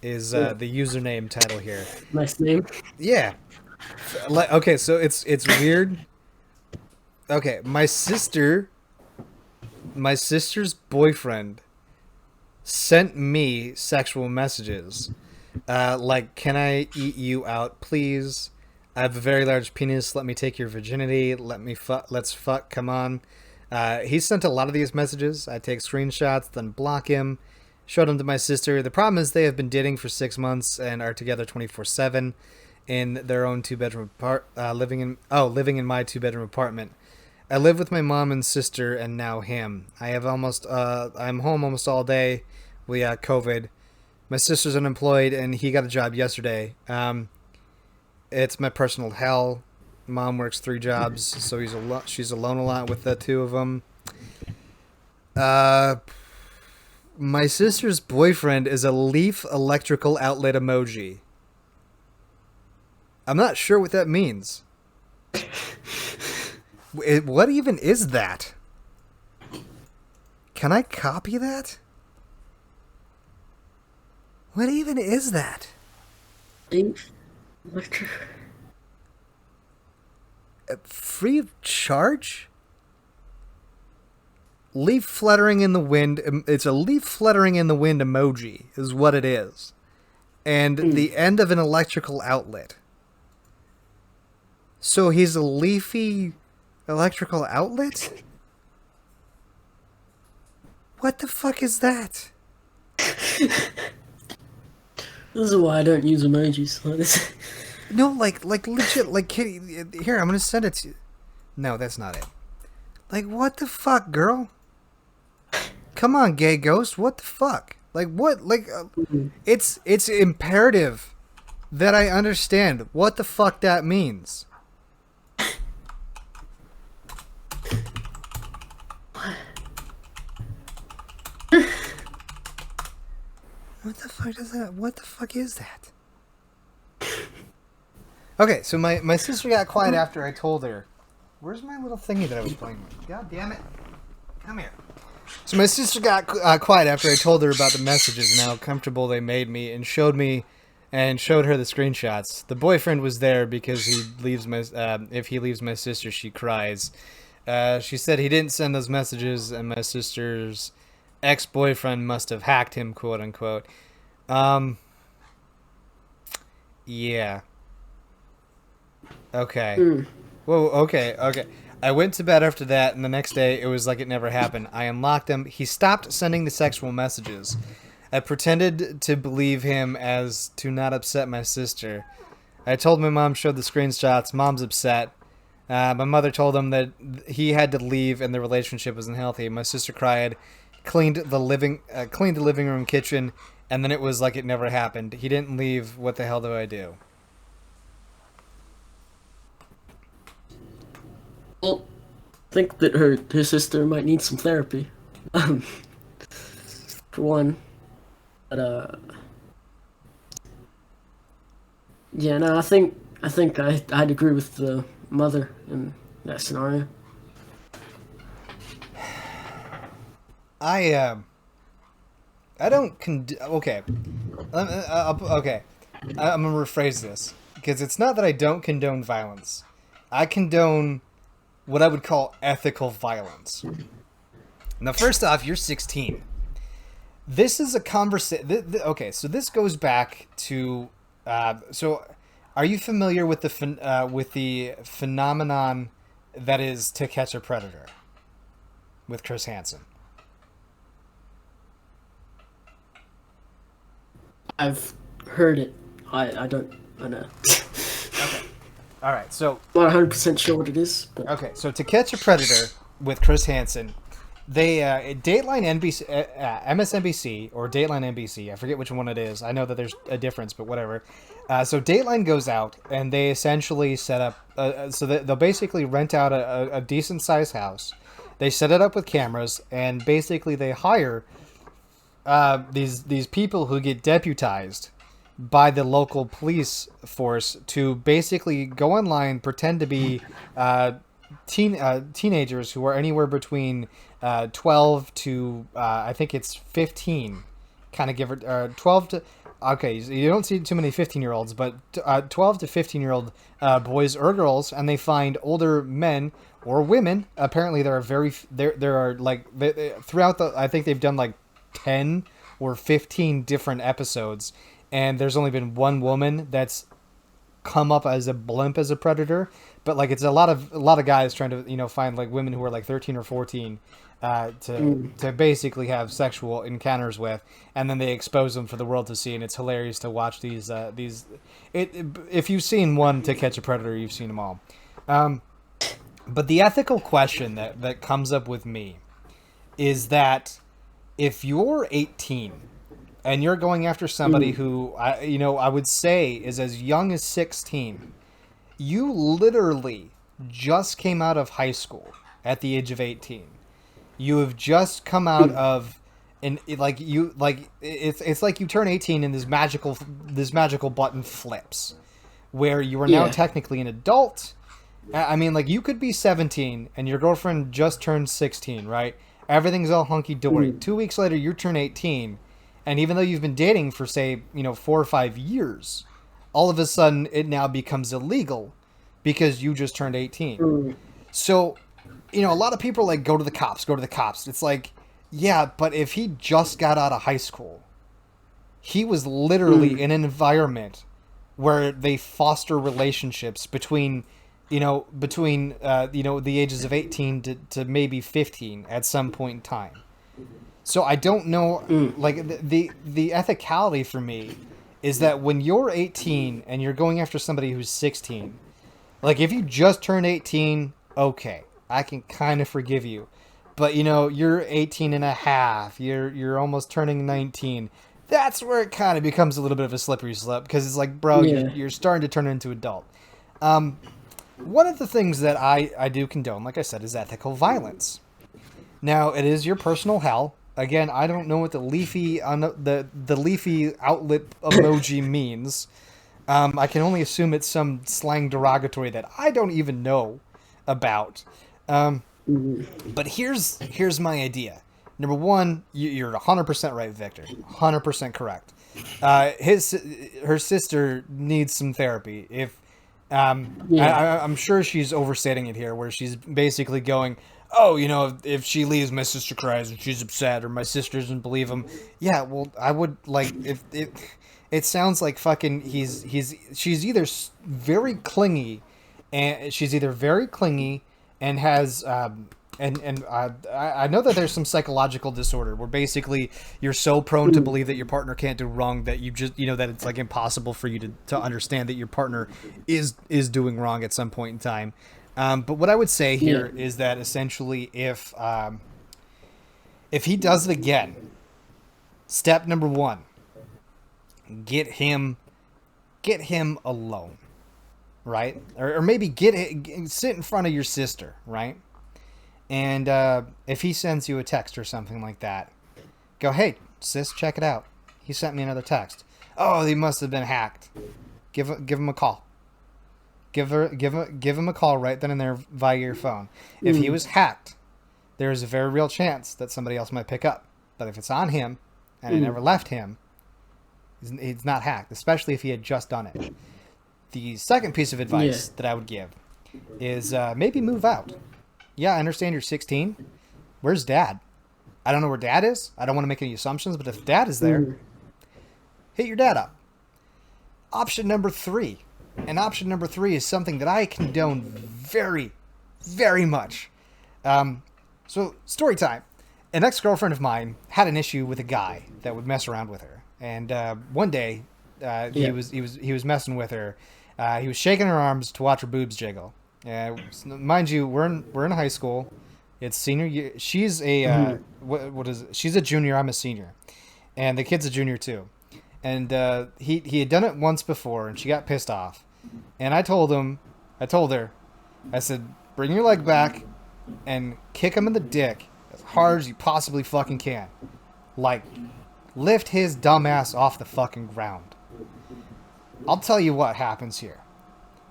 is yeah. the username title here. Nice name. Yeah. Okay, so it's weird. Okay, my sister's boyfriend sent me sexual messages. Like, can I eat you out, please? I have a very large penis. Let me take your virginity. Let me fuck. Let's fuck. Come on. He sent a lot of these messages. I take screenshots, then block him. Showed them to my sister. The problem is they have been dating for 6 months and are together 24/7 in their own two-bedroom living in my two-bedroom apartment. I live with my mom and sister, and now him. I'm home almost all day. We got COVID. My sister's unemployed, and he got a job yesterday. It's my personal hell. Mom works 3 jobs, so she's alone a lot with the two of them. Uh, my sister's boyfriend is a leaf electrical outlet emoji. I'm not sure what that means. What even is that? Can I copy that? What even is that? Ink. Free of charge? Leaf fluttering in the wind. It's a leaf fluttering in the wind emoji, is what it is. And the end of an electrical outlet. So he's a leafy electrical outlet? What the fuck is that? This is why I don't use emojis like this. No, like legit, like, here, I'm gonna send it to you. No, that's not it. Like, what the fuck, girl? Come on, gay ghost, what the fuck? Like, what? Like, it's imperative that I understand what the fuck that means. What the fuck does that? What the fuck is that? Okay, so my sister got quiet after I told her. Where's my little thingy that I was playing with? God damn it! Come here. So my sister got quiet after I told her about the messages and how comfortable they made me, and showed her the screenshots. The boyfriend was there because if he leaves my sister, she cries. She said he didn't send those messages, and my sister's ex-boyfriend must have hacked him, quote unquote. Yeah. Okay. Whoa, okay. I went to bed after that, and the next day it was like it never happened. I unlocked him. He stopped sending the sexual messages. I pretended to believe him as to not upset my sister. I told my mom, showed the screenshots. Mom's upset. My mother told him that he had to leave and the relationship wasn't healthy. My sister cried, cleaned the living room, kitchen, and then it was like it never happened. He didn't leave. What the hell do I do? Well, I think that her sister might need some therapy. For one. But yeah, no, I think I'd agree with the mother in that scenario. I don't okay. Okay. I'm gonna rephrase this because it's not that I don't condone violence. I condone what I would call ethical violence. Now, first off, you're 16. This is a conversation. Okay, so this goes back to. So, are you familiar with the phenomenon that is To Catch a Predator with Chris Hansen? I've heard it. I don't. I know. Okay. All right. So. Not 100% sure what it is. But... Okay. So To Catch a Predator with Chris Hansen, they Dateline NBC, MSNBC or Dateline NBC. I forget which one it is. I know that there's a difference, but whatever. So Dateline goes out and they essentially set up. So they'll basically rent out a decent sized house. They set it up with cameras and basically they hire these people who get deputized by the local police force to basically go online, pretend to be teenagers who are anywhere between 12 to I think it's 15, kind of give it 12 to. Okay, you don't see too many 15-year-olds, but 12 to 15-year-old boys or girls, and they find older men or women. Apparently, there are like throughout the. I think they've done like 10 or 15 different episodes, and there's only been one woman that's come up as a blimp as a predator, but like it's a lot of guys trying to find like women who are like 13 or 14 to basically have sexual encounters with, and then they expose them for the world to see, and it's hilarious to watch these. If you've seen one To Catch a Predator, you've seen them all. But the ethical question that comes up with me is that if you're 18 and you're going after somebody who I would say is as young as 16, you literally just came out of high school at the age of 18. You have just come out of and it's like you turn 18 and this magical button flips where you are now technically an adult. I mean, like, you could be 17 and your girlfriend just turned 16, right? Everything's all hunky-dory. 2 weeks later, you turn 18, and even though you've been dating for, say, 4 or 5 years, all of a sudden it now becomes illegal because you just turned 18. So, a lot of people are like, go to the cops. It's like, yeah, but if he just got out of high school, he was literally in an environment where they foster relationships between the ages of 18 to maybe 15 at some point in time. So I don't know, like, the ethicality for me is that when you're 18 and you're going after somebody who's 16, like, if you just turned 18, okay, I can kind of forgive you. But, you're 18 and a half, you're almost turning 19. That's where it kind of becomes a little bit of a slippery slope, because it's like, bro, you're starting to turn into adult. One of the things that I do condone, like I said, is ethical violence. Now, it is your personal hell. Again, I don't know what the leafy leafy outlet emoji means. I can only assume it's some slang derogatory that I don't even know about. But here's my idea. Number one, you're 100% right, Victor. 100% correct. Her sister needs some therapy. I'm sure she's overstating it here, where she's basically going, oh, if she leaves, my sister cries and she's upset, or my sister doesn't believe him. Yeah, well, I would like if it sounds like fucking she's either very clingy, and has I know that there's some psychological disorder where basically you're so prone to believe that your partner can't do wrong that you just that it's like impossible for you to understand that your partner is doing wrong at some point in time. But what I would say here is that essentially if he does it again, step number one, get him alone, right? Or maybe sit in front of your sister, right? And if he sends you a text or something like that, go, hey, sis, check it out. He sent me another text. Oh, he must have been hacked. Give him a call. Give him a call right then and there via your phone. If he was hacked, there's a very real chance that somebody else might pick up. But if it's on him and it never left him, it's not hacked, especially if he had just done it. The second piece of advice that I would give is maybe move out. Yeah, I understand you're 16. Where's dad? I don't know where dad is. I don't want to make any assumptions, but if dad is there, hit your dad up. Option number 3. And option number 3 is something that I condone very, very much. So, story time. An ex-girlfriend of mine had an issue with a guy that would mess around with her. And one day, he was messing with her. He was shaking her arms to watch her boobs jiggle. Mind you, we're in high school. It's senior year. She's a what is it? She's a junior. I'm a senior, and the kid's a junior too. And he had done it once before, and she got pissed off. And I told her, I said, bring your leg back and kick him in the dick as hard as you possibly fucking can. Like, lift his dumb ass off the fucking ground. I'll tell you what happens here.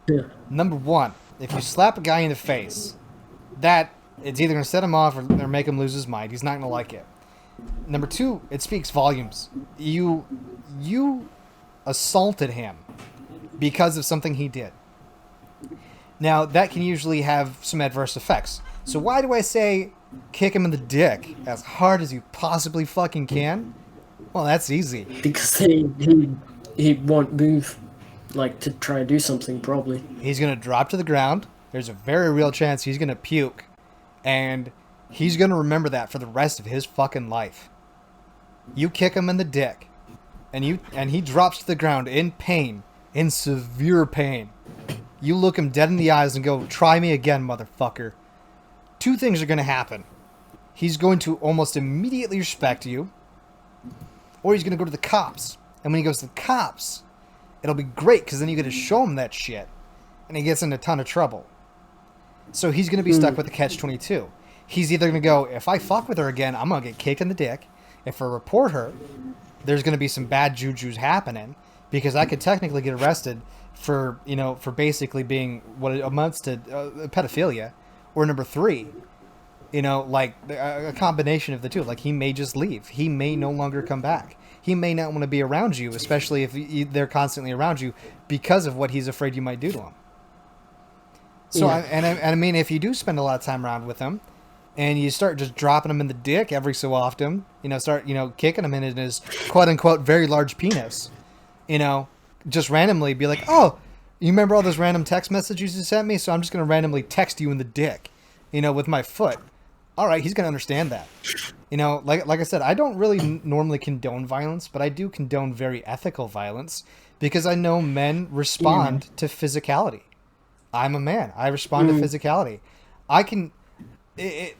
Yeah. Number one, if you slap a guy in the face, that it's either going to set him off or make him lose his mind. He's not going to like it. Number two, it speaks volumes. You assaulted him because of something he did. Now, that can usually have some adverse effects. So why do I say kick him in the dick as hard as you possibly fucking can? Well, that's easy. Because he won't move. like to try to do something probably. He's gonna drop to the ground. There's a very real chance he's gonna puke, and he's gonna remember that for the rest of his fucking life. You kick him in the dick, and he drops to the ground in pain, in severe pain. You look him dead in the eyes and go, "Try me again, motherfucker." Two things are gonna happen. He's going to almost immediately respect you, or he's gonna go to the cops. And when he goes to the cops, it'll be great because then you get to show him that shit, and he gets in a ton of trouble. So he's going to be stuck with the catch-22. He's either going to go, if I fuck with her again, I'm going to get kicked in the dick. If I report her, there's going to be some bad jujus happening because I could technically get arrested for, for basically being what amounts to pedophilia. Or number 3, like a combination of the two. Like he may just leave. He may no longer come back. He may not want to be around you, especially if they're constantly around you because of what he's afraid you might do to him. So, yeah. I mean, if you do spend a lot of time around with him, and you start just dropping him in the dick every so often, start, kicking him in his quote-unquote very large penis, just randomly be like, oh, you remember all those random text messages you sent me? So I'm just going to randomly text you in the dick, with my foot. All right, he's going to understand that. Like I said, I don't really normally condone violence, but I do condone very ethical violence because I know men respond to physicality. I'm a man. I respond to physicality. I can,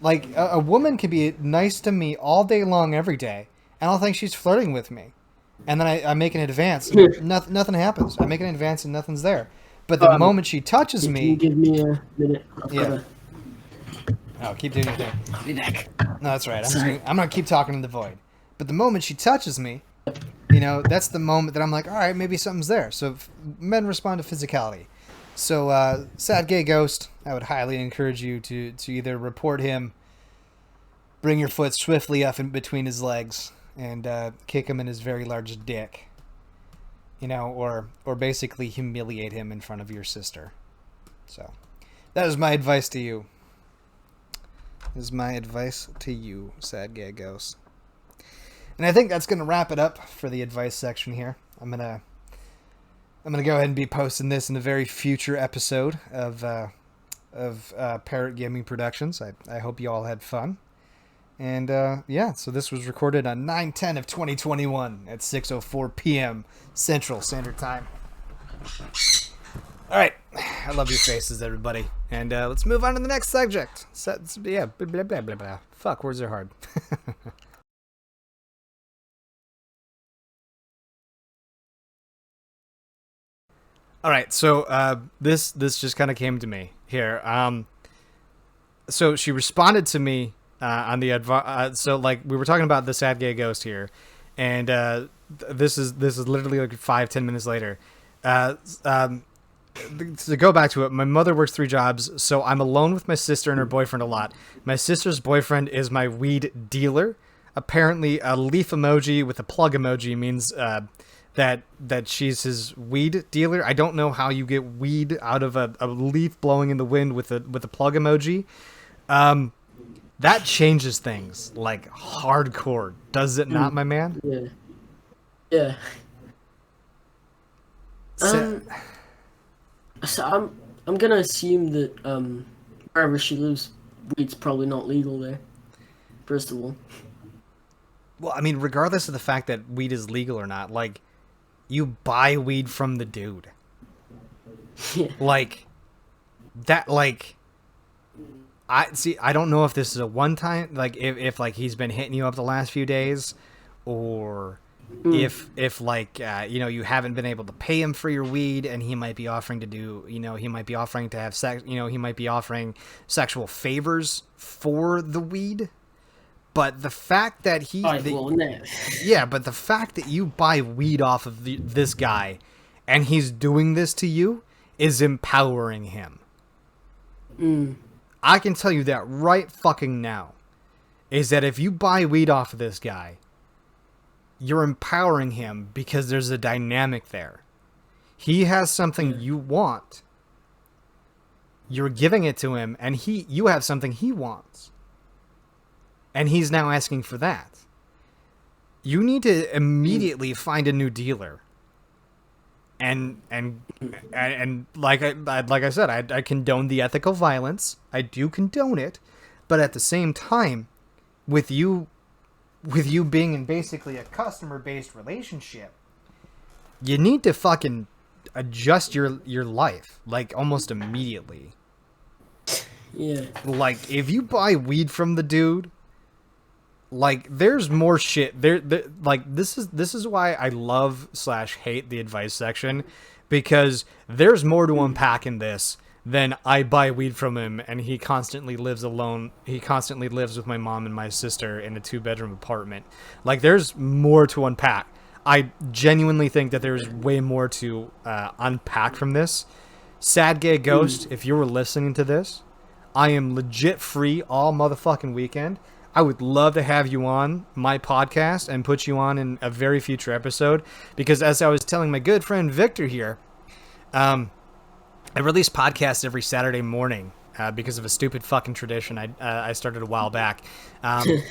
like, a woman can be nice to me all day long, every day, and I'll think she's flirting with me. And then I make an advance, and nothing happens. I make an advance, and nothing's there. But the moment she touches me... Can you give me a minute? Oh, keep doing your thing. I'll be back. No, that's right. I'm going to keep talking in the void. But the moment she touches me, that's the moment that I'm like, all right, maybe something's there. So men respond to physicality. So, sad gay ghost, I would highly encourage you to either report him, bring your foot swiftly up in between his legs, and kick him in his very large dick. Or basically humiliate him in front of your sister. So, that is my advice to you. Is my advice to you, sad gay ghost. And I think that's going to wrap it up for the advice section here. I'm gonna go ahead and be posting this in a very future episode of Parrot Gaming Productions. I hope you all had fun. And so this was recorded on 9/10 of 2021 at 6:04 p.m. Central Standard Time. All right, I love your faces, everybody. And let's move on to the next subject. Blah, blah, blah, blah, blah. Fuck, words are hard. All right, so this just kind of came to me here. So she responded to me on the so like we were talking about the sad gay ghost here, and this is literally like 5-10 minutes later. To go back to it, my mother works 3 jobs, so I'm alone with my sister and her boyfriend a lot. My sister's boyfriend is my weed dealer. Apparently, a leaf emoji with a plug emoji means that she's his weed dealer. I don't know how you get weed out of a leaf blowing in the wind with a plug emoji. That changes things like hardcore, does it not, my man? Yeah. Yeah. So I'm gonna assume that wherever she lives, weed's probably not legal there. First of all. Well, I mean, regardless of the fact that weed is legal or not, like, you buy weed from the dude. Yeah. Like, that, like, I don't know if this is a one-time, like, if like, he's been hitting you up the last few days, or if like, you haven't been able to pay him for your weed, and he might be offering to do, he might be offering to have sex, he might be offering sexual favors for the weed. But the fact that yeah, but the fact that you buy weed off of this guy, and he's doing this to you, is empowering him. I can tell you that right fucking now, is that if you buy weed off of this guy, you're empowering him because there's a dynamic there. He has something you want. You're giving it to him, and you have something he wants. And he's now asking for that. You need to immediately find a new dealer and like I said, I condone the ethical violence. I do condone it, but at the same time, with you being in basically a customer based relationship, you need to fucking adjust your life like almost immediately. Yeah. Like if you buy weed from the dude, like there's more shit there, like this is why I love / hate the advice section, because there's more to unpack in this than I buy weed from him and he constantly lives alone. He constantly lives with my mom and my sister in a 2-bedroom apartment. Like there's more to unpack. I genuinely think that there's way more to unpack from this. Sad Gay Ghost, if you were listening to this, I am legit free all motherfucking weekend. I would love to have you on my podcast and put you on in a very future episode, because as I was telling my good friend Victor here, I release podcasts every Saturday morning because of a stupid fucking tradition I started a while back.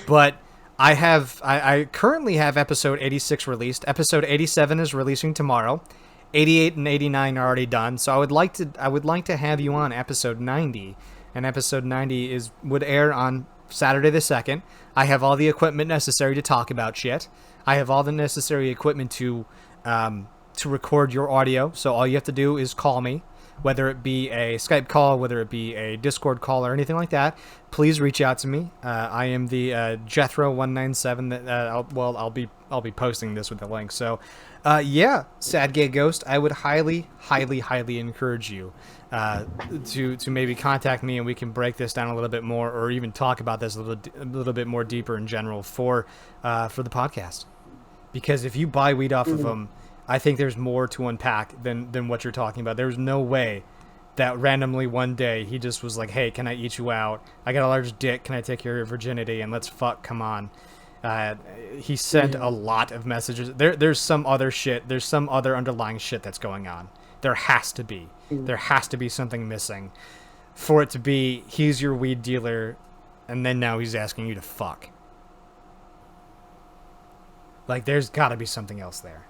But I currently have episode 86 released. Episode 87 is releasing tomorrow. 88 and 89 are already done. So I would like to have you on episode 90, and episode 90 would air on Saturday the 2nd. I have all the equipment necessary to talk about shit. I have all the necessary equipment to record your audio. So all you have to do is call me, whether it be a Skype call, whether it be a Discord call, or anything like that. Please reach out to me. I am the Jethro197. That I'll be posting this with the link. So, yeah, Sad Gay Ghost, I would highly, highly, highly encourage you to maybe contact me, and we can break this down a little bit more, or even talk about this a little bit more deeper in general for the podcast. Because if you buy weed off of them, I think there's more to unpack than what you're talking about. There's no way that randomly one day he just was like, hey, can I eat you out? I got a large dick. Can I take your virginity? And let's fuck. Come on. He sent a lot of messages. There's some other shit. There's some other underlying shit that's going on. There has to be. There has to be something missing for it to be he's your weed dealer, and then now he's asking you to fuck. Like, there's got to be something else there.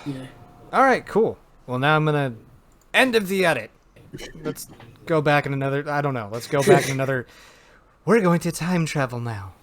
Yeah. All right, cool. Well, now I'm gonna end of the edit. Let's go back in another. I don't know. Let's go back in another. We're going to time travel now.